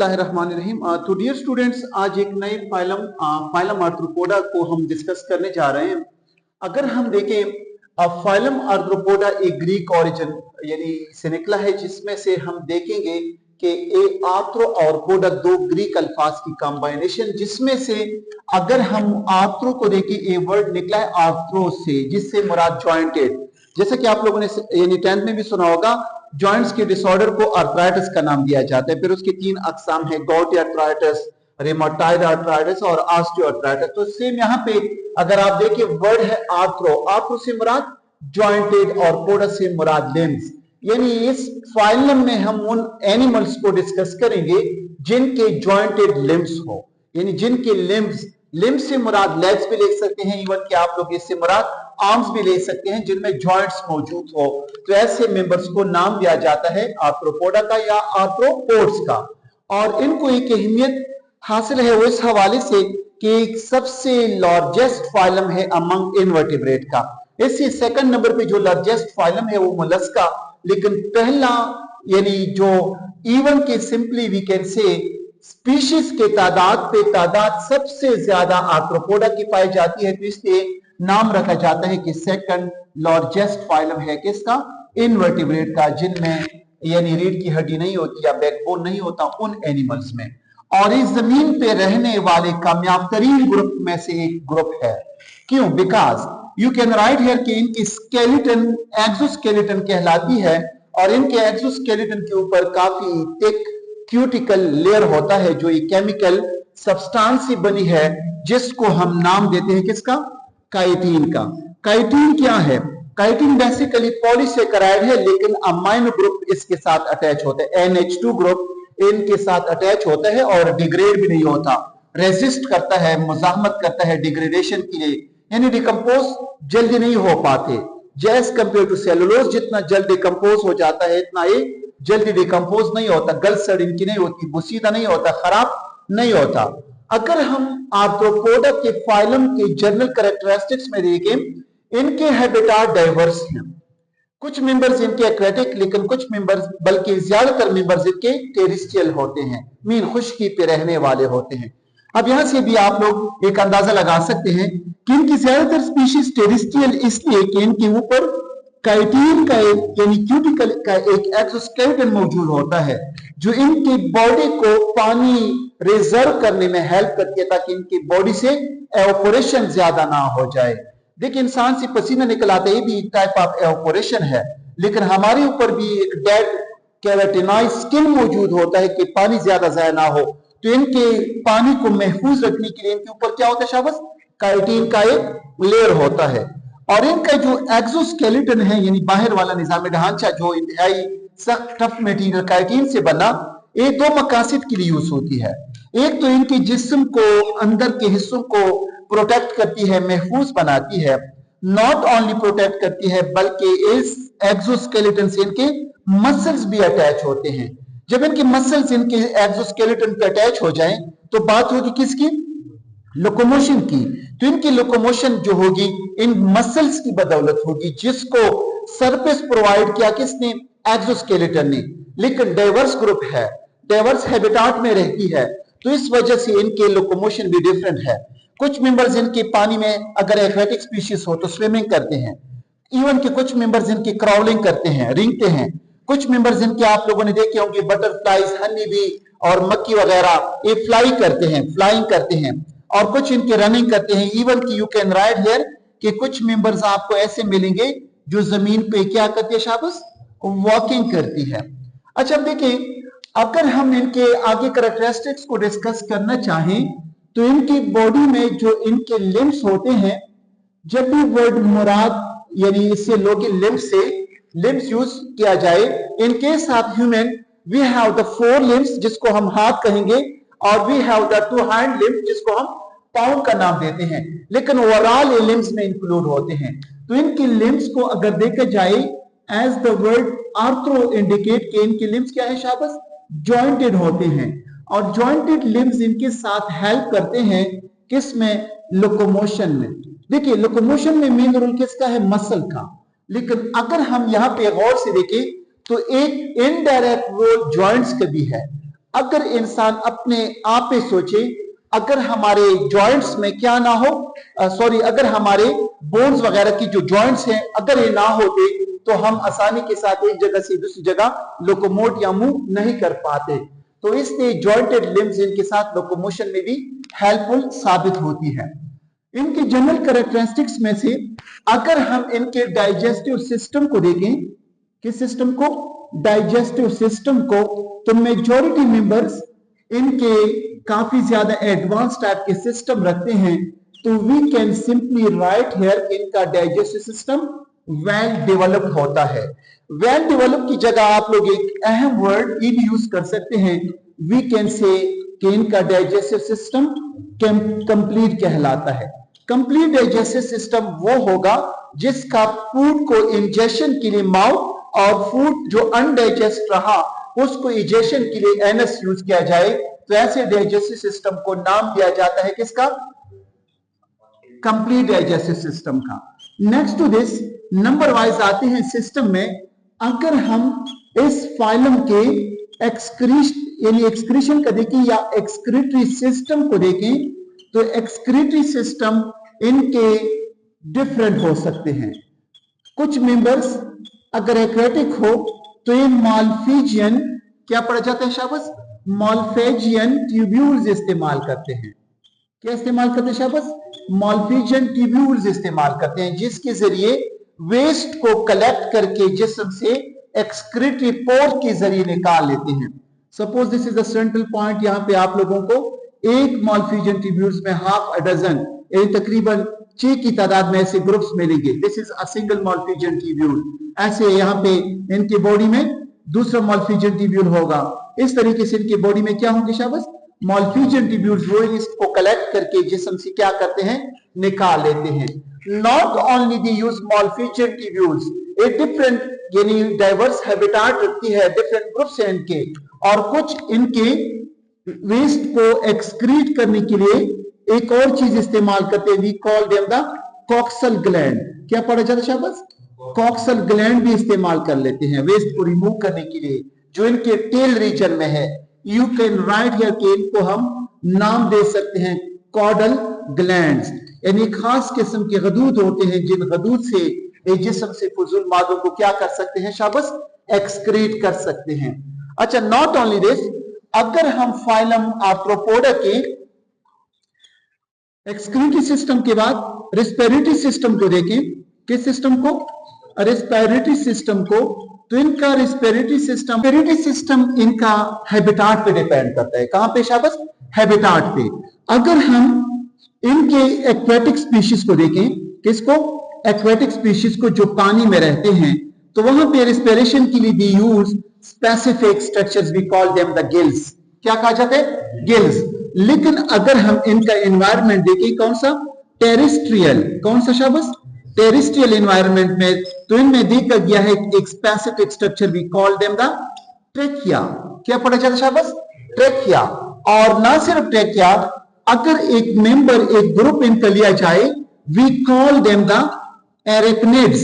रहीम। तो dear students, आज एक नए फाइलम आर्थ्रोपोडा को हम डिस्कस करने जा रहे हैं। अगर हम देखें, फाइलम आर्थ्रोपोडा एक ग्रीक ओरिजिन यानी से निकला है, जिसमें से हम देखेंगे कि ए आर्थ्रो और पोडा दो ग्रीक अल्फाज की कॉम्बिनेशन, जिसमें से अगर हम आर्थ्रो को देखें, ए वर्ड निकला है आर्थ्रो से, जिससे मुराद जॉइंटेड। जैसे कि आप लोगों ने यानी 10th में भी सुना होगा, जॉइंट्स के डिसऑर्डर को आर्थराइटिस का नाम दिया जाता है। फिर उसके तीन अकसाम है, गॉटी आर्थराइटिस, रेमाटॉइड आर्थराइटिस और ऑस्टियोआर्थराइटिस। तो सेम यहाँ पे अगर आप देखिए, वर्ड है आर्थ्रो, आर्थ्रो से मुराद जॉइंटेड और पोडा से मुराद लिम्स। यानी इस फाइलम में हम उन एनिमल्स को डिस्कस करेंगे जिनके जॉइंटेड लिम्स हो, यानी जिनके लिम्स से मुराद लेग्स भी ले सकते हैं, इवन कि आप लोग इससे मुराद आर्म्स भी ले सकते हैं जिनमें जॉइंट्स मौजूद हो। तो ऐसे मेंबर्स को नाम दिया जाता है आर्थ्रोपोडा का या आर्थ्रोपोड्स का। और इनको एक अहमियत हासिल है वो इस हवाले से कि एक सबसे लार्जेस्ट फाइलम है अमंग इनवर्टिब्रेट का। इससे सेकंड नंबर पे जो लार्जेस्ट फाइलम है वो मोलस्का, लेकिन पहला यानी जो इवन के simply we can say species के तादाद सबसे ज्यादा आर्थ्रोपोडा की पाई जाती है, तो इसलिए नाम रखा जाता है कि सेकंड लार्जेस्ट फाइलम है किसका, इनवर्टिब्रेट का, जिनमें यानी रीढ़ की हड्डी नहीं होती या बैकबोन नहीं होता उन एनिमल्स में। और इस जमीन पे रहने वाले कामयाब तरीन ग्रुप में से एक ग्रुप है। क्यों? Because you can write here कि इनकी स्केलेटन एक्सोस्केलेटन कहलाती है, और इनके एक्सोस्केलेटन के ऊपर काफी थिक क्यूटिकल लेयर होता है, जो एक केमिकल सब्सटेंस से बनी है, जिसको हम नाम देते हैं किसका, काइटिन का। काइटिन क्या है? काइटिन बेसिकली पॉलीसेकेराइड है, लेकिन अमाइनो ग्रुप इसके साथ अटैच होता है, NH2 ग्रुप इनके साथ अटैच होता है और डिग्रेड भी नहीं होता, रेजिस्ट करता है, मुजाहमत करता है डिग्रेडेशन के लिए, यानी डिकम्पोज जल्दी नहीं हो पाते। जैस कंपेयर टू सेलुलोज, जितना जल्दी डिकम्पोज हो जाता है इतना ये जल्दी डिकम्पोज नहीं होता, गलसड़ इनकी नहीं होती, बुसीदा नहीं होता, खराब नहीं होता। अगर हम आर्थ्रोपोडा के फाइलम के जनरल कैरेक्टरिस्टिक्स में देखें, इनके हैबिटाट डाइवर्स हैं। कुछ मेंबर्स इनके एक्वेटिक, लेकिन कुछ मेंबर्स बल्कि ज्यादातर मेंबर्स इनके टेरेस्ट्रियल होते हैं, मीन खुश्की पे रहने वाले होते हैं। अब यहां से भी आप लोग एक अंदाजा लगा सकते हैं कि इनकी ज्यादातर स्पीशीज टेरेस्ट्रियल इसलिए कि इनके ऊपर काइटिन का एक यानी क्यूटिकल का एक एक्सोस्केलेटन मौजूद होता है, जो इनकी बॉडी को पानी रिजर्व करने में हेल्प करती है, ताकि इनकी बॉडी से एवापोरेशन ज्यादा ना हो जाए। देखिए, इंसान से पसीना निकल आता है, ये भी एक टाइप ऑफ एवापोरेशन है, लेकिन हमारे ऊपर भी एक डेड केराटिनाइज स्किन मौजूद होता है कि पानी ज्यादा जाया ना हो। तो इनके पानी को महफूज रखने के लिए इनके ऊपर क्या होता है शाबस, काइटिन का एक लेयर होता है। और इनका जो एक्सोस्केलेटन है, यानी बाहर वाला निजाम ढांचा, जो इंतहाई सख्त टफ मटेरियल काइटिन से बना, ये दो मकासद के लिए यूज होती है। एक तो इनके जिस्म को, अंदर के हिस्सों को प्रोटेक्ट करती है, महफूज बनाती है। नॉट ओनली प्रोटेक्ट करती है, बल्कि इस एक्सोस्केलेटन से इनके मसल्स भी अटैच होते हैं। जब इनके मसल्स इनके एक्सोस्केलेटन पे अटैच हो जाएं, तो बात होगी किसकी, लोकोमोशन की। तो इनकी लोकोमोशन जो होगी इन मसल्स की बदौलत होगी, जिसको सरफेस प्रोवाइड किया किसने, एक्सोस्केलेटन ने। लेकिन डाइवर्स ग्रुप है, डाइवर्स हैबिटाट में रहती है, तो इस वजह से इनके लोकोमोशन भी डिफरेंट है। कुछ मेंबर्स इनके पानी में अगर एक्वेटिक स्पीशीज हो तो स्विमिंग करते हैं, इवन के कुछ मेंबर्स इनकी क्राउलिंग करते हैं, रेंगते हैं। कुछ मेंबर्स इनके आप लोगों ने देखे होंगे, बटरफ्लाइज, हनी बी और मक्खी वगैरह, ये फ्लाई करते हैं, फ्लाइंग करते हैं। और कुछ इनके रनिंग करते हैं। इवन की यू कैन राइट हियर कि कुछ मेंबर्स आपको ऐसे मिलेंगे जो जमीन पे क्या करती है शाबस, वॉकिंग करती है। अच्छा, अब देखिए, अगर हम इनके आगे कैरेक्टरिस्टिक्स को डिस्कस करना चाहें, तो इनकी बॉडी में जो इनके लिम्स होते हैं, जब भी वर्ड मुराद यानी इससे लोग लिम्स से लिम्स यूज किया जाए, in case of human we have the 4 limbs, जिसको हम हाथ कहेंगे, और we have the 2 hand limbs, जिसको हम पाउंड का नाम देते हैं, लेकिन ओवरऑल ये लिम्स में इंक्लूड होते हैं। तो इनकी लिम्स को अगर देखा जाए, as the word arthro indicate कि इनकी लिम्स क्या है शाबस, जॉइंटेड होते हैं। और जॉइंटेड लिम्स इनके साथ हेल्प करते हैं किसमें, लोकोमोशन में। देखिए, लोकोमोशन में मेन रोल किसका है, मसल का। लेकिन अगर हम यहाँ पे गौर से देखें, तो एक इनडायरेक्ट रोल जॉइंट्स का भी है। अगर इंसान अपने आप पे सोचे, अगर हमारे जॉइंट्स में क्या ना हो, अगर हमारे बोन्स वगैरह की जो जॉइंट्स हैं अगर ये ना होते तो हम आसानी के साथ एक जगह से दूसरी जगह लोकोमोट या मूव नहीं कर पाते। तो इसलिए जॉइंटेड लिम्स इनके साथ लोकोमोशन में भी हेल्पफुल साबित होती है। इनके जनरल कैरेक्टरिस्टिक्स में से अगर हम इनके डाइजेस्टिव सिस्टम को देखें, किस सिस्टम को? डाइजेस्टिव सिस्टम को, तो मेजॉरिटी मेंबर्स इनके काफी ज्यादा एडवांस टाइप के सिस्टम रखते हैं। तो we can simply write here इनका डाइजेस्टिव सिस्टम वेल डेवलप्ड होता है। वेल डेवलप की जगह आप लोग एक अहम वर्ड इन यूज कर सकते हैं, वी कैन से कि इनका डाइजेस्टिव सिस्टम कंप्लीट कहलाता है। कंप्लीट डाइजेस्टिव सिस्टम वो होगा जिसका फूड को इंजेशन के लिए माउथ और फूड जो अनडाइजेस्ट रहा उसको इजेशन के लिए एनस यूज किया जाए। तो ऐसे डाइजेस्टिव सिस्टम को नाम दिया जाता है किसका? कंप्लीट डाइजेस्टिव सिस्टम का। Next to this number wise आते हैं सिस्टम में। अगर हम इस फाइलम के एक्सक्रीशन का देखें या एक्सक्रीटरी सिस्टम को देखें, तो एक्सक्रीटरी सिस्टम इनके डिफरेंट हो सकते हैं। कुछ मेंबर्स अगर एक्वेटिक हो तो ये माल्फीजियन, क्या पढ़ा जाता है शाबाश? माल्फीजियन ट्यूब्यूल्स इस्तेमाल करते हैं। क्या इस्तेमाल करते हैं शाबाश? माल्फीजियन ट्यूब्यूल्स इस्तेमाल करते हैं, जिसके जरिए वेस्ट को कलेक्ट करके जिस्म से एक्सक्रीटरी पोर के जरिए निकाल लेते हैं। Suppose this is the central point. यहाँ पे आप लोगों को एक माल्फीजियन ट्यूब्यूल्स में हाफ अ डजन यानी तकरीबन 6 की तादाद में ऐसे ग्रुप्स मिलेंगे। This is a single Malpighian tubule. ऐसे यहाँ पे इनके बॉडी में दूसरा माल्फीजियन ट्यूब्यूल होगा। इस तरीके से इनके बॉडी में क्या होंगे शाबाश? माल्फीजियन ट्यूब्यूल्स, वो इसको कलेक्ट करके जिस्म से क्या करते हैं? निकाल लेते हैं। Not only the use Malpighian tubules, एक डिफरेंट यानी डाइवर्स हैबिटाट रखती है, डिफरेंट ग्रुप्स हैं इनके, और कुछ इनके वेस्ट को एक्सक्रीट करने के लिए एक और चीज इस्तेमाल करते हैं, we call them the coxal gland. क्या पढ़ा जाता है शाबाश? कॉक्सल ग्लैंड भी इस्तेमाल कर लेते हैं वेस्ट को रिमूव करने के लिए, जो इनके टेल रीजन में है। यू कैन राइट हियर कि इनको हम नाम दे सकते हैं कॉडल ग्लैंड्स, यानी खास किस्म के गदूद होते हैं जिन गदूद से एक जिस्म से फजूल मादों को क्या कर सकते हैं शाबाश? एक्सक्रीट कर सकते हैं। अच्छा, नॉट ओनली दिस, अगर हम फाइलम आर्थ्रोपोडा के एक्सक्रीटरी सिस्टम के बाद रेस्पिरेटरी सिस्टम को देखें, किस सिस्टम को? रेस्पिरेटरी सिस्टम को, तो इनका रेस्पिरेटरी सिस्टम इनका हैबिटाट पे डिपेंड करता है। कहां पे शाबाश? हैबिटाट पे। अगर हम इनके एक्वेटिक स्पीशीज को देखें, किसको? एक्वेटिक स्पीशीज को जो पानी में रहते हैं, तो वहां पे रेस्पिरेशन के लिए we use specific structures, we call them the gills. क्या कहा जाता है? गिल्स। लेकिन अगर हम इनका एनवायरनमेंट देखें, कौन सा? टेरेस्ट्रियल। कौन सा शाबाश? टेरेस्ट्रियल एनवायरनमेंट में, तो इनमें देखा गया है एक specific structure, we call them the trachea. क्या पढ़ा जाता है शाबाश? ट्रेकिया। और ना सिर्फ ट्रेकिया, अगर एक मेंबर, एक ग्रुप इनका लिया जाए, वी कॉल देम द एरेक्निड्स।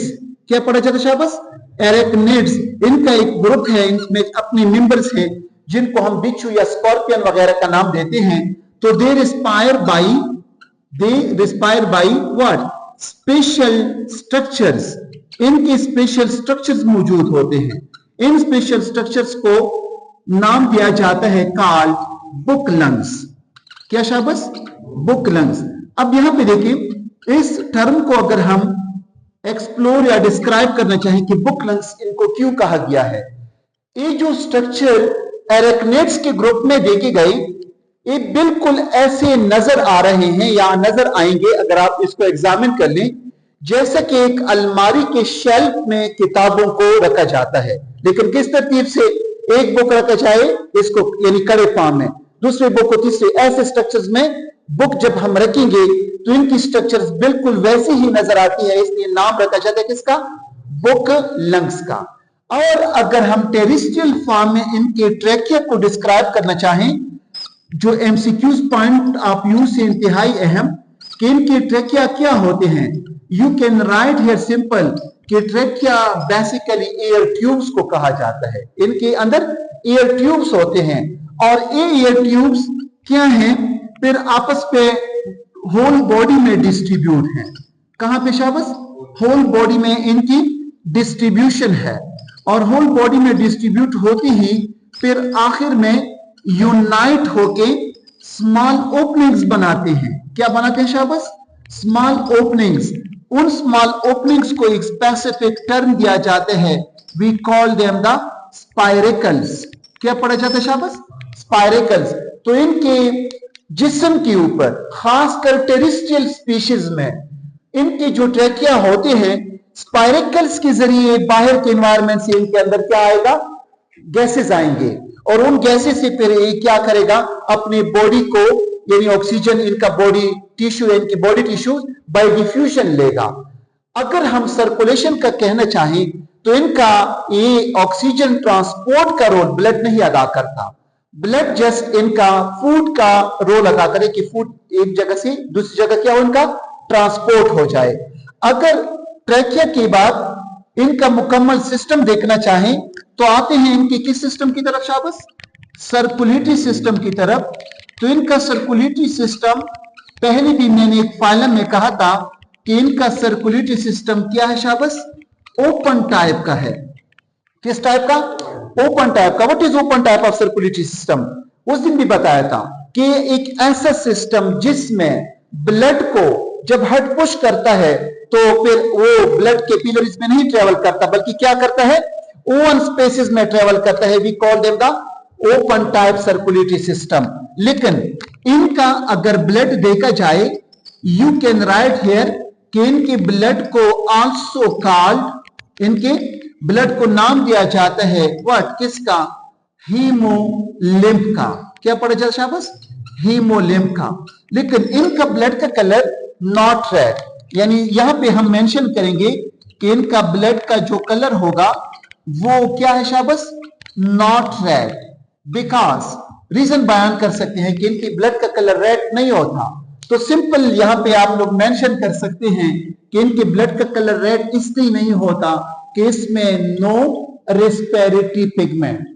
क्या पढ़ा जाता है शाबाश? एरेक्निड्स। इनका एक ग्रुप है, इनमें अपने मेंबर्स हैं जिनको हम बिच्छू या स्कॉर्पियन वगैरह का नाम देते हैं। तो they respire by what? Special structures. इनके स्पेशल स्ट्रक्चर्स मौजूद होते हैं। इन स्पेशल स्ट्रक्चर्स को नाम दिया जाता है कॉल्ड बुक लंग्स। क्या शाबाश? Book lungs. अब यहां पे देखिए, इस टर्म को अगर हम एक्सप्लोर या डिस्क्राइब करना चाहें कि बुक लंग्स इनको क्यों कहा गया है, ये जो स्ट्रक्चर एरेक्निड्स के ग्रुप में देखे गए, ये बिल्कुल ऐसे नजर आ रहे हैं या नजर आएंगे अगर आप इसको एग्जामिन कर लें, जैसे कि एक अलमारी के शेल्फ में किताबों को रखा जाता है। लेकिन किस तरतीब से? एक बुक रखा जाए इसको यानी कड़े फॉर्म में, दूसरे बुक को तीसरे, ऐसे स्ट्रक्चर्स में बुक जब हम रखेंगे तो इनकी स्ट्रक्चर्स बिल्कुल वैसी ही नजर आती है, इसलिए नाम रखा जाता है किसका? बुक लंग्स का। और अगर हम टेरेस्ट्रियल फॉर्म में इनके ट्रैकिया को डिस्क्राइब करना चाहें, जो एमसीक्यूज पॉइंट ऑफ व्यू से इंतहाई अहम, कि इनके ट्रैकिया क्या होते हैं। You can write here simple कि ट्रैकिया बेसिकली एयर ट्यूब्स को कहा जाता है। इनके अंदर एयर ट्यूब्स होते हैं और ये एयर ट्यूब्स क्या हैं, फिर आपस पे होल बॉडी में डिस्ट्रीब्यूट हैं। कहां पे शाबस? होल बॉडी में इनकी डिस्ट्रीब्यूशन है, और होल बॉडी में डिस्ट्रीब्यूट होती ही फिर आखिर में यूनाइट होके स्मॉल ओपनिंग्स बनाते हैं। क्या बनाते हैं शाबस? Small openings. उन स्मॉल ओपनिंग्स को एक स्पेसिफिक टर्म दिया जाता है, we call them the spiracles. क्या पढ़ा जाता है शाबस? स्पाइरेकल्स। तो इनके जिस्म के ऊपर, खासकर टेरेस्ट्रियल स्पीशीज में, इनके जो ट्रैकिया होते हैं, स्पाइरेकल्स के जरिए बाहर के एनवायरनमेंट से इनके अंदर क्या आएगा? गैसेस आएंगे, और उन गैसेस से फिर ये क्या करेगा? अपनी बॉडी को, यानी ऑक्सीजन इनका बॉडी टिश्यू, इनकी बॉडी टिश्यू बाय डिफ्यूजन लेगा। अगर हम सर्कुलेशन का कहना चाहें तो इनका ये ऑक्सीजन ट्रांसपोर्ट का रोल ब्लड नहीं अदा करता। ब्लड जस्ट इनका फूड का रोल अदा करे कि फूड एक जगह से दूसरी जगह क्या हो, इनका ट्रांसपोर्ट हो जाए। अगर ट्रैकिया के बाद इनका मुकम्मल सिस्टम देखना चाहें तो आते हैं इनके किस सिस्टम की तरफ शाबस? सर्कुलेटरी सिस्टम की तरफ। तो इनका सर्कुलेटरी सिस्टम, पहले भी मैंने एक फाइलम में कहा था कि इनका सर्कुलेटरी सिस्टम क्या है शाबस? ओपन टाइप का है। किस टाइप का? ओपन टाइप का। What is open type of circulatory system? उस दिन भी बताया था कि एक ऐसा सिस्टम जिसमें ब्लड को जब हार्ट पुश करता है तो फिर वो ब्लड कैपिलरीज में नहीं ट्रेवल करता, बल्कि क्या करता है? ओवन स्पेसेस में ट्रेवल करता है। We call them the open type circulatory system. लेकिन इनका अगर ब्लड देखा जाए, यू कैन राइट हियर कि इनके ब्लड को आल्सो कॉल्ड, इनके ब्लड को नाम दिया जाता है व्हाट? किसका? हीमोलिम्फ का। क्या पढ़ा जाता शाबाश? हीमोलिम्फ का। लेकिन इनका ब्लड का कलर नॉट रेड, यानी यहां पे हम मेंशन करेंगे कि इनका ब्लड का जो कलर होगा वो क्या है शाबाश? Not red. बिकॉज रीजन बयान कर सकते हैं कि इनकी ब्लड का कलर रेड नहीं होता। तो सिंपल यहां पे आप लोग मेंशन कर सकते हैं कि इनके ब्लड का कलर रेड इसलिए नहीं होता कि इसमें नो रेस्पिरेटरी पिगमेंट।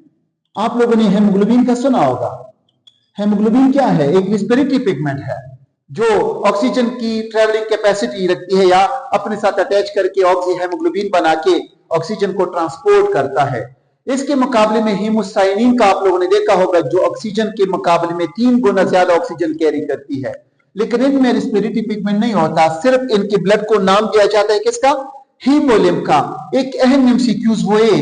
आप लोगों ने हेमोग्लोबिन का सुना होगा। हेमोग्लोबिन क्या है? एक रेस्पिरेटरी पिगमेंट है जो ऑक्सीजन की ट्रेवलिंग कैपेसिटी रखती है, या अपने साथ अटैच करके ऑक्सी हेमोग्लोबिन बना के ऑक्सीजन को ट्रांसपोर्ट करता है। इसके मुकाबले में हीमोसाइनिन का आप लोगों ने देखा होगा, जो ऑक्सीजन के मुकाबले में 3 गुना ज्यादा ऑक्सीजन कैरी करती है। लेकिन इनमें रेस्पिरेटरी पिगमेंट नहीं होता। सिर्फ इनके ब्लड को नाम दिया जाता है किसका? हीमोलिम्फ का। एक अहम एमसीक्यूज वो है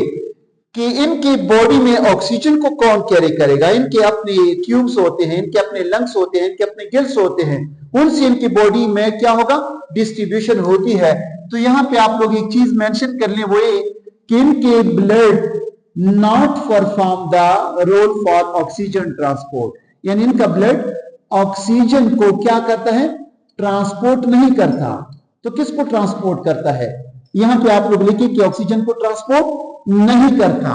कि इनकी बॉडी में ऑक्सीजन को कौन कैरी करेगा? इनके अपने ट्यूब्स होते हैं, इनके अपने लंग्स होते हैं, इनके अपने गिल्स होते हैं, उनसे इनकी बॉडी में क्या होगा? डिस्ट्रीब्यूशन होती है। तो यहां पे आप लोग एक चीज मेंशन कर लें, वो ये कि इनके blood not perform the role for oxygen transport, यानी इनका ब्लड ऑक्सीजन को क्या करता है? ट्रांसपोर्ट नहीं करता। तो किसको ट्रांसपोर्ट करता है? यहां पे आप लोग लिखिए कि ऑक्सीजन को ट्रांसपोर्ट नहीं करता।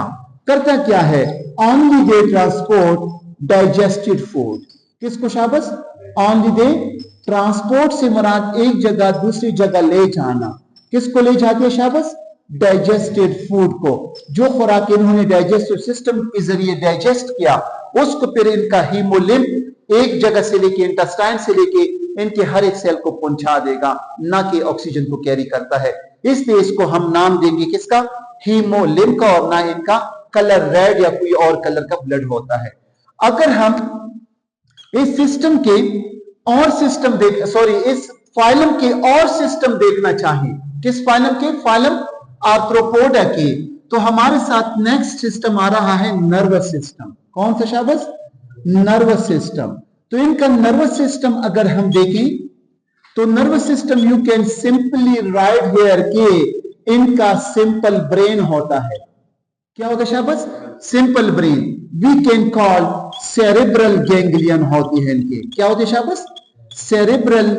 करता क्या है? Only they transport digested food. किसको शाबाश? ओनली दे ट्रांसपोर्ट से मुराद एक जगह दूसरी जगह ले जाना। किसको ले जाते हैं शाबाश? डाइजेस्टेड फूड को। जो खुराक इन्होंने डाइजेस्टिव सिस्टम के जरिए डाइजेस्ट किया, उसको फिर इनका हीमोलिम्फ एक जगह से लेके, इंटेस्टाइन से लेके इनके हर एक सेल को पहुंचा देगा, ना कि ऑक्सीजन को कैरी करता है। इसलिए इसको हम नाम देंगे किसका? हीमोलिम्फ का, और ना इनका कलर रेड या कोई और कलर का ब्लड होता है। अगर हम इस सिस्टम के और सिस्टम इस फाइलम के और सिस्टम देखना चाहें, किस फाइलम के? फाइलम आर्थ्रोपोडा के, तो हमारे साथ नेक्स्ट सिस्टम आ रहा है नर्वस सिस्टम। कौन सा शाबाश? Nervous system. तो इनका नर्वस सिस्टम अगर हम देखें तो nervous system you can simply write here के इनका सिंपल ब्रेन होता है। क्या होता है शाबाश? Simple brain. We can call cerebral ganglion होती है इनके। क्या होते हैं शाबाश? सेरेब्रल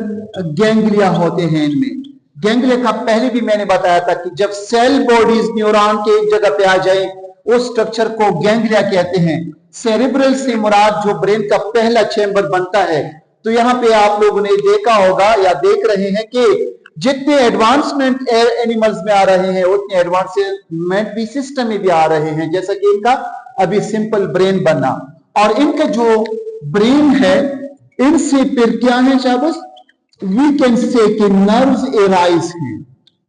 गैंग्लिया होते हैं इनमें। गैंग्लिया का पहले भी मैंने बताया था कि जब सेल बॉडीज न्यूरॉन के एक जगह पे आ जाए उस स्ट्रक्चर को गैंग्लिया कहते हैं। सेरेब्रल से मुराद जो ब्रेन का पहला चैम्बर बनता है। तो यहां पे आप लोगों ने देखा होगा या देख रहे हैं कि जितने एडवांसमेंट एनिमल्स में आ रहे हैं उतने एडवांसमेंट भी सिस्टम में भी आ रहे हैं, जैसा कि इनका अभी सिंपल ब्रेन बना। और इनका जो ब्रेन है, इनसे फिर क्या है शाबाश, वी कैन से कि नर्व्स एराइज हैं।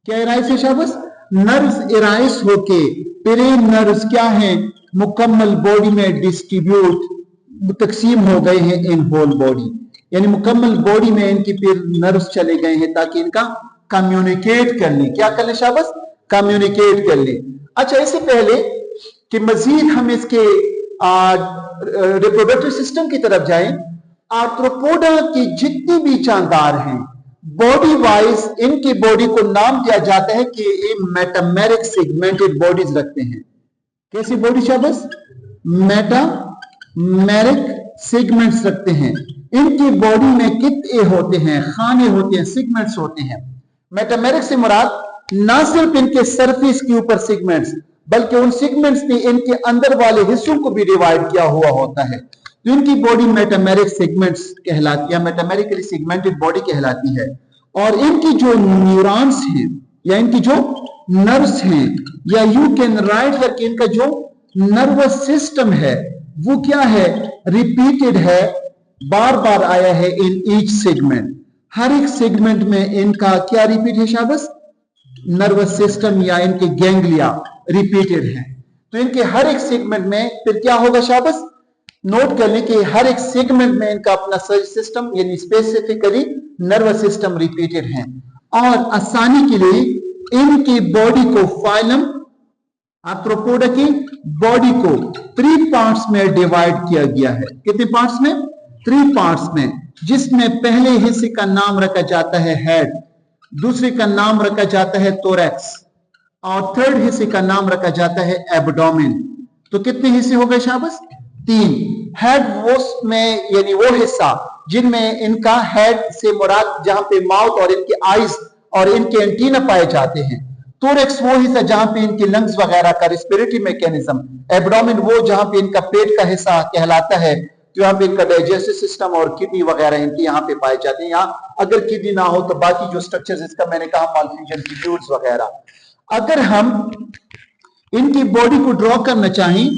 क्या एराइज है शाबाश? नर्व्स एराइज होके फिर नर्व्स क्या है, मुकम्मल बॉडी में डिस्ट्रीब्यूट तकसीम हो गए हैं इन होल बॉडी, यानी मुकम्मल बॉडी में इनकी फिर नर्व्स चले गए हैं ताकि इनका कम्युनिकेट कर ले। क्या कर ले शाबाश? कम्युनिकेट कर ले। अच्छा, इससे पहले कि मजीद हम इसके रिप्रोडक्टिव सिस्टम की तरफ जाएं, आर्थ्रोपोडा की जितनी भी जानदार हैं बॉडी वाइज, इनकी बॉडी को नाम दिया जाता है कि ये मेटामेरिक सेगमेंटेड बॉडीज रखते हैं। कैसी बॉडी शाबाश? मेटामेरिक सेगमेंट्स रखते हैं। इनकी बॉडी में कितने होते हैं, खाने होते हैं, सेगमेंट्स होते हैं। मेटामेरिक से मुराद ना सिर्फ इनके सरफेस के ऊपर सेगमेंट्स, बल्कि उन सेगमेंट्स ने इनके अंदर वाले हिस्सों को भी डिवाइड किया हुआ होता है। तो इनकी बॉडी मेटामेरिक सेगमेंट्स कहलाती है, मेटामेरिकली सेगमेंटेड बॉडी कहलाती है। और इनकी जो न्यूरॉन्स हैं या इनकी जो नर्व्स हैं, या यू कैन राइट करके इनका जो नर्वस सिस्टम है वो क्या है, रिपीटेड है, बार बार आया है इन ईच सेगमेंट। हर एक सेगमेंट में इनका क्या रिपीट है शाबाश? नर्वस सिस्टम या इनके गैंग्लिया रिपीटेड है। तो इनके हर एक सेगमेंट में फिर क्या होगा शाबाश? नोट कर लें कि हर एक सेगमेंट में इनका अपना सिस्टम यानी स्पेसिफिकली नर्वस सिस्टम रिपीटेड है। और आसानी के लिए इनकी बॉडी को फाइलम आर्थ्रोपोडा की बॉडी को 3 पार्ट्स में डिवाइड किया गया है। कितने पार्ट्स में? 3 पार्ट्स में, जिसमें पहले हिस्से का नाम रखा जाता है हेड, दूसरे का नाम रखा जाता है थोरैक्स, और थर्ड हिस्से का नाम रखा जाता है एब्डोमेन। तो कितने हिस्से हो गए शाबाश? 3। हेड वो में यानी वो हिस्सा जिनमें इनका हेड से मुराद जहां पे माउथ और इनके आईज और इनके एंटीना पाए जाते हैं। थोरैक्स वो हिस्सा जहां पे इनके लंग्स वगैरह का रेस्पिरेटरी मैकेनिज्म। एब्डोमेन वो जहां पे इनका पेट का हिस्सा कहलाता है, तो यहाँ पे इनका डाइजेस्टिव सिस्टम और किडनी वगैरह इनके यहाँ पे पाए जाते हैं। यहाँ अगर किडनी ना हो तो बाकी जो स्ट्रक्चर्स इसका मैंने कहा मालफ्यूजन ट्यूब्स वगैरह। अगर हम इनकी बॉडी को ड्रॉ करना चाहें,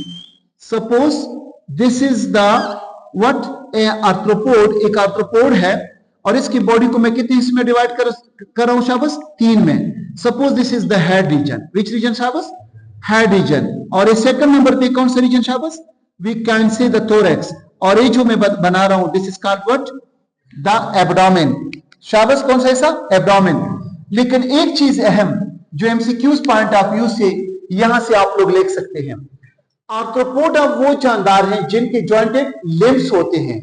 suppose this is the what A arthropod, एक आर्थ्रोपोड है और इसकी बॉडी को मैं कितने हिस्से में डिवाइड कर रहा हूं शाबाश? 3 में। Suppose this is the head region. Which region शाबाश? Head region. और इस सेकंड नंबर पे कौन सा रीजन शाबाश? We can say the thorax. और ये जो मैं बना रहा हूं this is called what? The abdomen. शाबाश, कौन सा हिस्सा? एब्डोमेन। लेकिन एक चीज अहम जो एमसीक्यूज पॉइंट ऑफ व्यू से यहां से आप लोग लिख सकते हैं, आर्थ्रोपोडा वो जानदार हैं जिनके जॉइंटेड लिम्स होते हैं।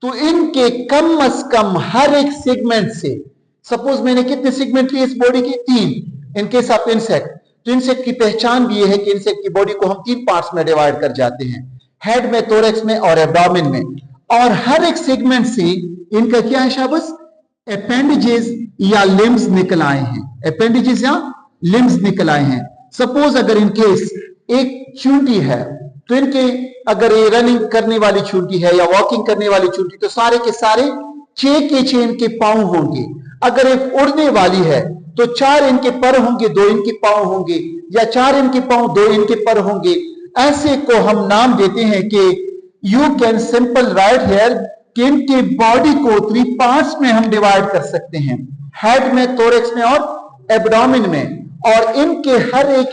तो इनके कम अज कम हर एक सेगमेंट से, सपोज मैंने कितने सेगमेंट लिए इस बॉडी की? 3। इन केस ऑफ इंसेक्ट, तो इंसेक्ट की पहचान भी ये है कि इंसेक्ट की बॉडी को हम 3 पार्ट्स में डिवाइड कर जाते हैं, हेड में, थोरैक्स में और एब्डोमेन में। और हर एक सेगमेंट से इनका क्या है शाबाश? अपेंडेजेस या लिम्स निकल आए हैं। अपेंडेजेस या लिम्स निकल आए हैं। सपोज अगर इन केस एक चूंटी है, तो इनके अगर ये रनिंग करने वाली चूंटी है या वॉकिंग करने वाली चूंटी, तो सारे के सारे 6 के 6 इनके पांव होंगे। अगर एक उड़ने वाली है तो 4 इनके पर होंगे, 2 इनके पांव होंगे, या 4 इनके पांव, 2 इनके पर होंगे। ऐसे को हम नाम देते हैं कि you can simple write here कि इनकी बॉडी को 3 पार्ट्स में हम डिवाइड कर सकते हैं, हेड में, थोरैक्स में और एब्डोमेन में। और इनके हर एक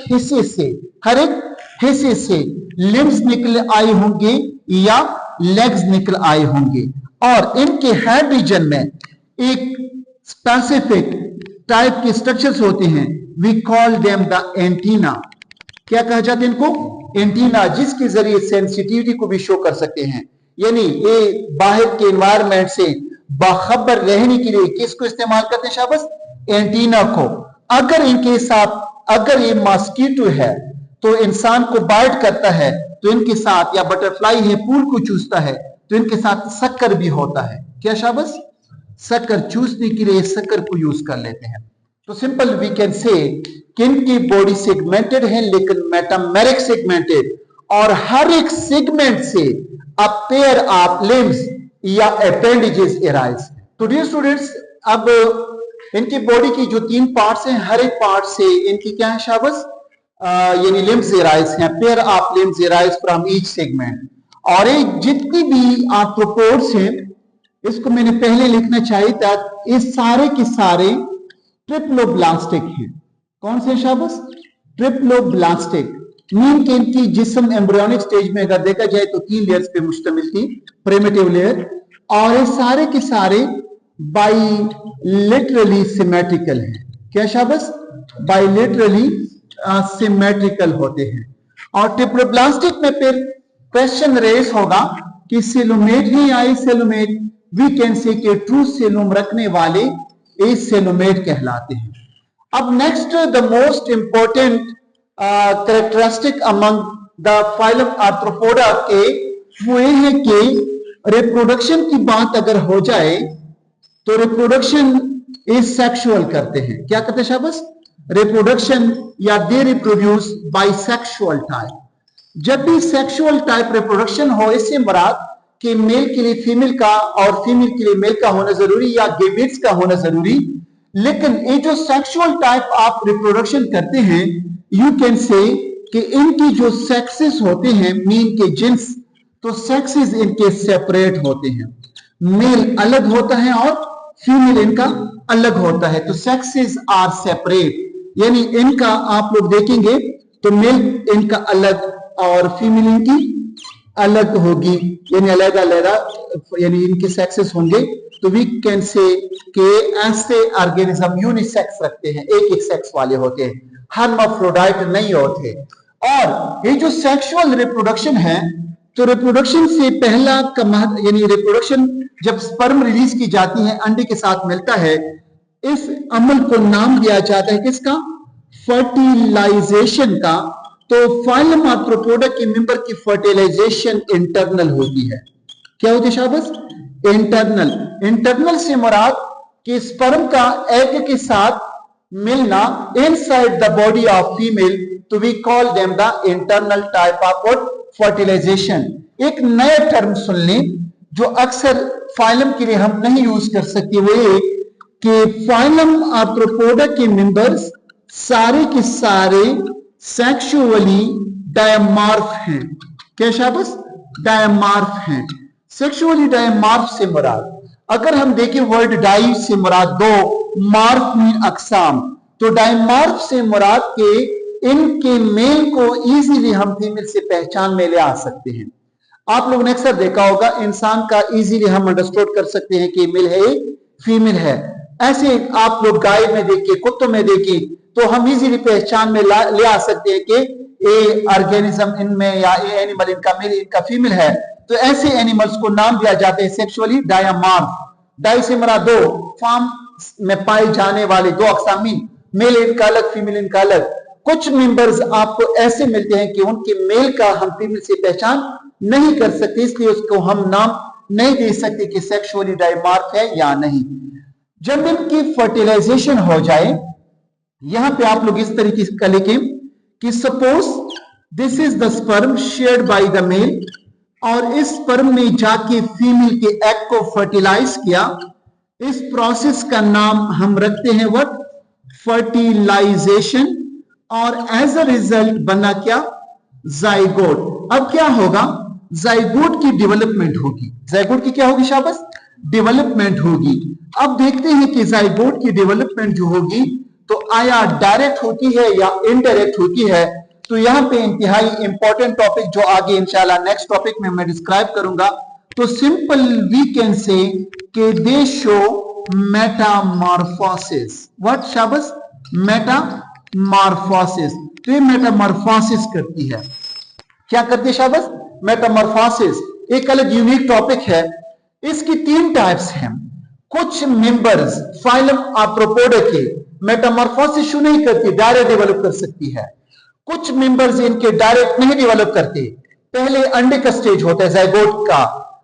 हिस्से से लिम्स निकल आए होंगे या लेग्स निकल आए होंगे। और इनके हेड रीजन में एक स्पेसिफिक टाइप के स्ट्रक्चर्स होते हैं, we call them the antenna. क्या कहा जाता है इनको? एंटीना, जिसके जरिए सेंसिटिविटी को भी शो कर सकते हैं। यानी ये बाहर के एनवायरनमेंट से बाखबर रहने के लिए किसको इस्तेमाल करते हैं शाबाश? एंटीना को। अगर इनके साथ अगर ये मॉस्किटो है तो इंसान को बाइट करता है, तो इनके साथ, या बटरफ्लाई है फूल को चूसता है, तो इनके साथ शक्कर भी होता है। क्या शाबाश? शक्कर चूसने के लिए शक्कर को यूज कर लेते हैं। तो सिंपल वी कैन से कि इनकी बॉडी सेगमेंटेड है लेकिन मेटामेरिक सेगमेंटेड, और हर एक सेगमेंट से अ पेयर ऑफ लिम्स या अपेंडेजेस एराइज। तो डियर स्टूडेंट्स, अब इनकी बॉडी की जो 3 पार्ट्स हैं, हर एक पार्ट से इनकी क्या है शाबाश? यानी लिम्स एराइज हैं, pair of limbs arise from each segment. और ये जितनी भी आर्थ्रोपोड्स हैं, इसको मैंने पहले लिखना चाहिए था, ये सारे के सारे ट्रिप्लोब्लास्टिक हैं। कौन से शाबाश? ट्रिप्लोब्लास्टिक। मीन के इनकी जिस्म एम्ब्रियोनिक स्टेज में अगर देखा जाए तो 3 लेयर्स पे मुश्तमिल थी, प्रिमिटिव लेयर, और ये सारे के सारे बाइलेटरली सिमेट्रिकल हैं। क्या शाबाश? बाइलेटरली सिमेट्रिकल होते हैं। और ट्रिप्लोब्लास्टिक में फिर क्वेश्चन रेस होगा कि सेलोमेट है या एसेलोमेट। वी कैन से कि ट्रू सेलोम रखने वाले एसेलोमेट कहलाते हैं। अब next the most important characteristic among the phylum Arthropoda के वो ये है कि रिप्रोडक्शन की बात अगर हो जाए तो रिप्रोडक्शन इज सेक्सुअल करते हैं। क्या करते हैं शाबाश? रिप्रोडक्शन या they reproduce by sexual type. जब भी सेक्सुअल टाइप रिप्रोडक्शन हो, इससे मुराद कि मेल के लिए फीमेल का और फीमेल के लिए मेल का होना जरूरी या गेमेट्स का होना जरूरी। लेकिन ये जो सेक्सुअल टाइप आप रिप्रोडक्शन करते हैं, यू कैन से कि इनकी जो सेक्सेस होते हैं, मीन के जिन्स, तो सेक्सेस इनके सेपरेट होते हैं। मेल अलग होता है और फीमेल इनका अलग होता है, तो सेक्सेस आर सेपरेट। यानी इनका आप लोग देखेंगे तो मेल इनका अलग और फीमेल इनकी अलग होगी, यानी अलग अलग, यानी इनके सेक्सेस होंगे। तो वी कैन से कि ऐसे ऑर्गेनिज्म यूनिसेक्स रखते हैं, एक एक सेक्स वाले होते हैं, हर्माफ्रोडाइट नहीं होते। और ये जो सेक्सुअल रिप्रोडक्शन है, तो रिप्रोडक्शन से पहला यानी रिप्रोडक्शन जब स्पर्म रिलीज की जाती है, अंडे के साथ मिलता है, इस अमल को नाम दिया जाता है किसका? फर्टिलाइजेशन का। तो फाइलम आर्थ्रोपोडा के मेंबर की फर्टिलाइजेशन इंटरनल होती है। क्या होती है शाबाश? इंटरनल। इंटरनल से मुराद कि स्पर्म का एग के साथ मिलना inside the body of female, तो we call them the internal type of fertilization. एक नया टर्म सुन लें जो अक्सर फाइलम के लिए हम नहीं यूज कर सकते, वो ये कि फाइलम आर्थ्रोपोडा के मेंबर्स सारे के सारे सेक्सुअली डायमॉर्फ हैं। क्या शाबाश? डायमॉर्फ हैं। सेक्सुअली डायमॉर्फ से मुराद, अगर हम देखें वर्ड डाई से मुराद दो, मार्फ मीन अकसाम, तो डायमॉर्फ से मुराद के इनके मेल को इजीली हम फीमेल से पहचान में ले आ सकते हैं। आप लोगों ने अक्सर देखा होगा इंसान का इजीली हम अंडरस्टैंड कर सकते हैं कि मेल है फीमेल है। ऐसे आप लोग गाय में देखिए, कुत्तों में देखिए, तो हम इजीली पहचान में ले आ सकते हैं कि ये ऑर्गेनिज्म इनमें या ये एनिमल इनका मेल इनका फीमेल है। तो ऐसे एनिमल्स को नाम दिया जाता है सेक्सुअली डायमॉर्फ। डाई से मुराद दो, फार्म में पाए जाने वाले दो अकसामी, मेल इनका अलग फीमेल इनका अलग। कुछ मेंबर्स आपको ऐसे मिलते हैं कि उनके मेल का हम फीमेल से पहचान नहीं कर सकते, इसलिए उसको हम नाम नहीं दे सकते कि सेक्सुअली डायमॉर्फ है या नहीं। जब इनकी फर्टिलाइजेशन हो जाए, यहां पे आप लोग इस तरीके का लिखें कि suppose this is the sperm shared by the male, और इस स्पर्म ने जाके फीमेल के एग को फर्टिलाइज किया। इस प्रोसेस का नाम हम रखते हैं व्हाट? फर्टिलाइजेशन। और एज अ रिजल्ट बना क्या? जाइगोट। अब क्या होगा? जाइगोट की डेवलपमेंट होगी। जाइगोट की क्या होगी शाबाश? डेवलपमेंट होगी। अब देखते हैं कि जाइगोट की डेवलपमेंट जो होगी तो आया डायरेक्ट होती है या इनडायरेक्ट होती है। तो यहां पे इंतहाई इंपॉर्टेंट टॉपिक जो आगे इंशाल्लाह नेक्स्ट टॉपिक में मैं डिस्क्राइब करूंगा। तो सिंपल वी कैन से कि दे शो मेटामॉर्फोसिस। व्हाट शाबाश? मेटामॉर्फोसिस। तो ये मेटामॉर्फोसिस करती है। क्या करती है शाबाश? मेटामॉर्फोसिस एक अलग यूनिक टॉपिक है। इसकी 3 टाइप्स हैं। कुछ मेंबर्स फाइलम आर्थ्रोपोडा के मेटामॉर्फोसिस शुरू नहीं करती, डायरेक्ट डेवलप कर सकती है। कुछ मेंबर्स इनके डायरेक्ट नहीं डेवलप करते, पहले अंडे का स्टेज होता है जाइगोट का।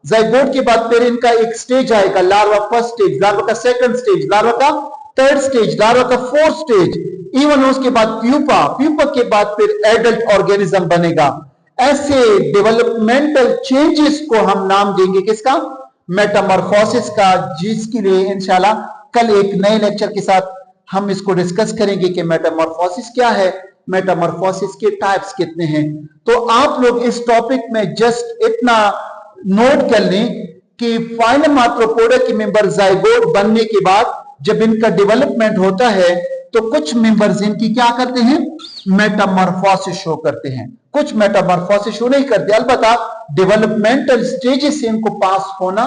जाइगोट के बाद फिर इनका एक स्टेज आएगा, लार्वा फर्स्ट स्टेज, लार्वा का सेकंड स्टेज, लार्वा का थर्ड स्टेज, लार्वा का फोर्थ स्टेज, इवन उसके बाद प्यूपा, प्यूपा के बाद फिर एडल्ट ऑर्गेनिज्म बनेगा। ऐसे डेवलपमेंटल चेंजेस को हम नाम देंगे किसका? मेटामॉर्फोसिस का, जिसके लिए इंशाल्लाह कल एक नए लेक्चर के साथ हम इसको डिस्कस करेंगे कि मेटामॉर्फोसिस क्या है मेटामॉर्फोसिस के टाइप्स कितने हैं। तो आप लोग इस टॉपिक में जस्ट इतना नोट कर लें कि फाइलम आर्थ्रोपोडा के मेंबर जाइगोट बनने के बाद जब इनका डेवलपमेंट होता है तो कुछ मेंबर्स इनकी क्या करते हैं, मेटामॉर्फोसिस शो करते हैं, कुछ मेटामॉर्फोसिस शो नहीं करते। अलबत्ता डेवलपमेंटल स्टेजेस से इनको पास होना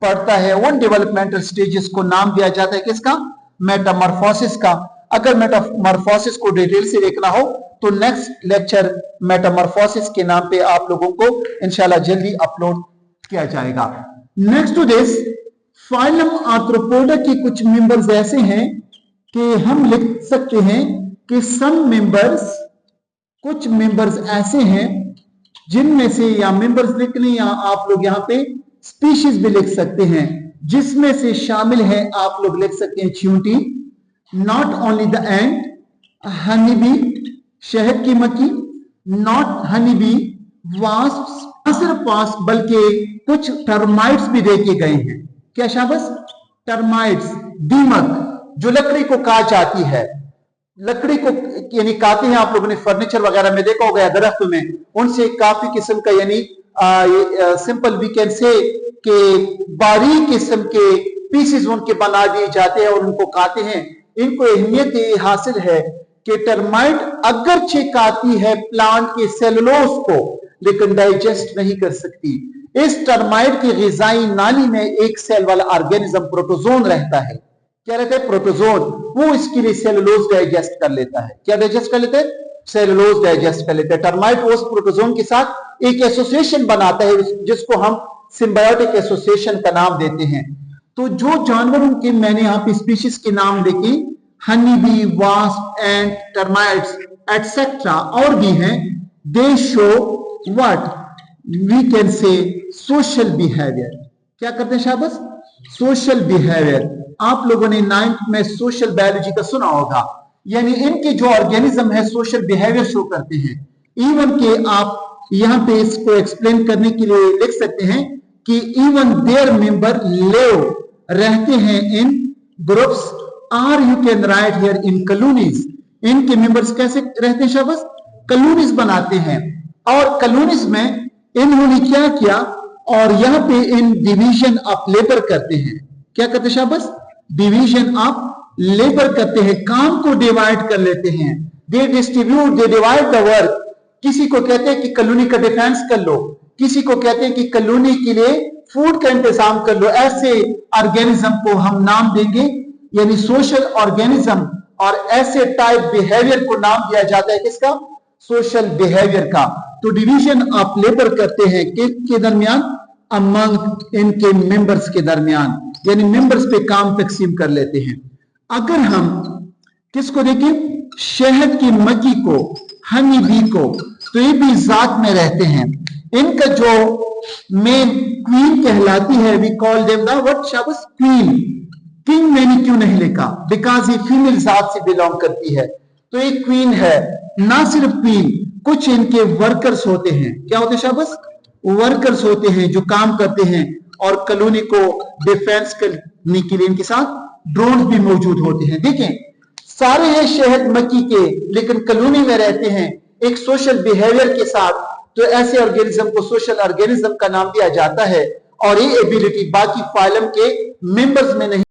पड़ता है। उन डेवलपमेंटल स्टेजेस को नाम दिया जाता है किसका, मेटामॉर्फोसिस का। अगर मेटामॉर्फोसिस को डिटेल से देखना हो तो नेक्स्ट लेक्चर मेटामॉर्फोसिस के नाम पे आप लोगों को इंशाल्लाह जल्दी अपलोड किया जाएगा। Next to this, phylum Arthropoda के कुछ मेंबर्स ऐसे हैं कि हम लिख सकते हैं कि सम मेंबर्स, कुछ मेंबर्स ऐसे हैं जिनमें से, या मेंबर्स लिख लें या आप लोग यहां पे स्पीशीज भी लिख सकते हैं, जिसमें से शामिल है, आप लोग लिख सकते हैं चींटी, not only the ant, honey bee शहद की मक्खी, नॉट हनी बी, वास्प्स, न सिर्फ वास्प बल्कि कुछ टर्माइट्स भी देखे गए हैं। क्या शाबस, टर्माइट्स, दीमक जो लकड़ी को काट जाती है, लकड़ी को यानी काते हैं, आप लोगों ने फर्नीचर वगैरह में देखा होगा दरख्त में, उनसे काफी किस्म का यानी सिंपल वी कैन से कि बारीक किस्म के पीसेस उनके बना दिए जाते हैं और उनको काते हैं। इनको अहमियत ये हासिल है कि टर्माइट अगरचे काती है प्लांट के सेलुलोज को, लेकिन डाइजेस्ट नहीं कर सकती। इस टर्माइट की ग़िज़ाई नाली में एक सेल वाला ऑर्गेनिज्म प्रोटोजोन रहता है। क्या रहता है, प्रोटोजोन। वो इसके लिए सेलुलोज डाइजेस्ट कर लेता है। क्या डाइजेस्ट कर लेते हैं, सेलुलोज डाइजेस्ट कर लेते हैं। टर्माइट उस प्रोटोजोन के साथ एक एसोसिएशन बनाता है जिसको हम सिम्बायोटिक एसोसिएशन का नाम देते हैं। तो जो जानवरों के मैंने यहाँ पे स्पीशीज के नाम देखे, honey bee, wasp, and, termites etcetera और भी हैं, they show what we can say social behaviour. क्या करते हैं शाबाश, सोशल बिहेवियर। आप लोगों ने 9th में सोशल बायोलॉजी का सुना होगा, यानी इनके जो ऑर्गेनिज्म है सोशल बिहेवियर शो करते हैं। इवन के आप यहां पे इसको एक्सप्लेन करने के लिए लिख सकते हैं कि इवन देयर मेंबर लिव, रहते हैं in groups, or you can write here in colonies. इनके मेंबर्स कैसे रहते हैं शाबाश, कॉलोनीज बनाते हैं। और कॉलोनीज में इन्होंने क्या किया, और यहां पे इन डिवीजन ऑफ लेबर करते हैं। क्या करते हैं शाबाश, डिवीजन ऑफ लेबर करते हैं, काम को डिवाइड कर लेते हैं। They distribute, they divide the work. किसी को कहते हैं कि कॉलोनी का डिफेंस कर लो, किसी को कहते हैं कि कॉलोनी के लिए फूड का इंतजाम कर लो। ऐसे ऑर्गेनिज्म को हम नाम देंगे, यानी सोशल ऑर्गेनिज्म, और ऐसे टाइप बिहेवियर को नाम दिया जाता है किसका, सोशल बिहेवियर का। तो डिवीजन ऑफ लेबर करते हैं किसके दरमियान, अमंग इनके मेंबर्स के दरमियान, यानी मेंबर्स पे काम तकसीम कर लेते हैं। अगर हम किसको देखें, शहद की मक्खी को, हनी बी को, तो ये भी जात में रहते हैं। इनका जो मेन क्वीन कहलाती है, we call them the what शाबाश, क्वीन। किंग मैंने क्यों नहीं लिखा, बिकॉज ये फीमेल जात से बिलोंग करती है, तो ये क्वीन है। ना सिर्फ क्वीन, कुछ इनके वर्कर्स होते हैं। क्या होते हैं शाबाश, वर्कर्स होते हैं जो काम करते हैं, और कॉलोनी को डिफेंस करने के लिए इनके साथ ड्रोन भी मौजूद होते हैं। देखें, सारे हैं शहद मक्खी के, लेकिन कॉलोनी में रहते हैं एक सोशल बिहेवियर के साथ, तो ऐसे ऑर्गेनिज्म को सोशल ऑर्गेनिज्म का नाम दिया जाता है। और ये एबिलिटी बाकी फाइलम के मेंबर्स में नहीं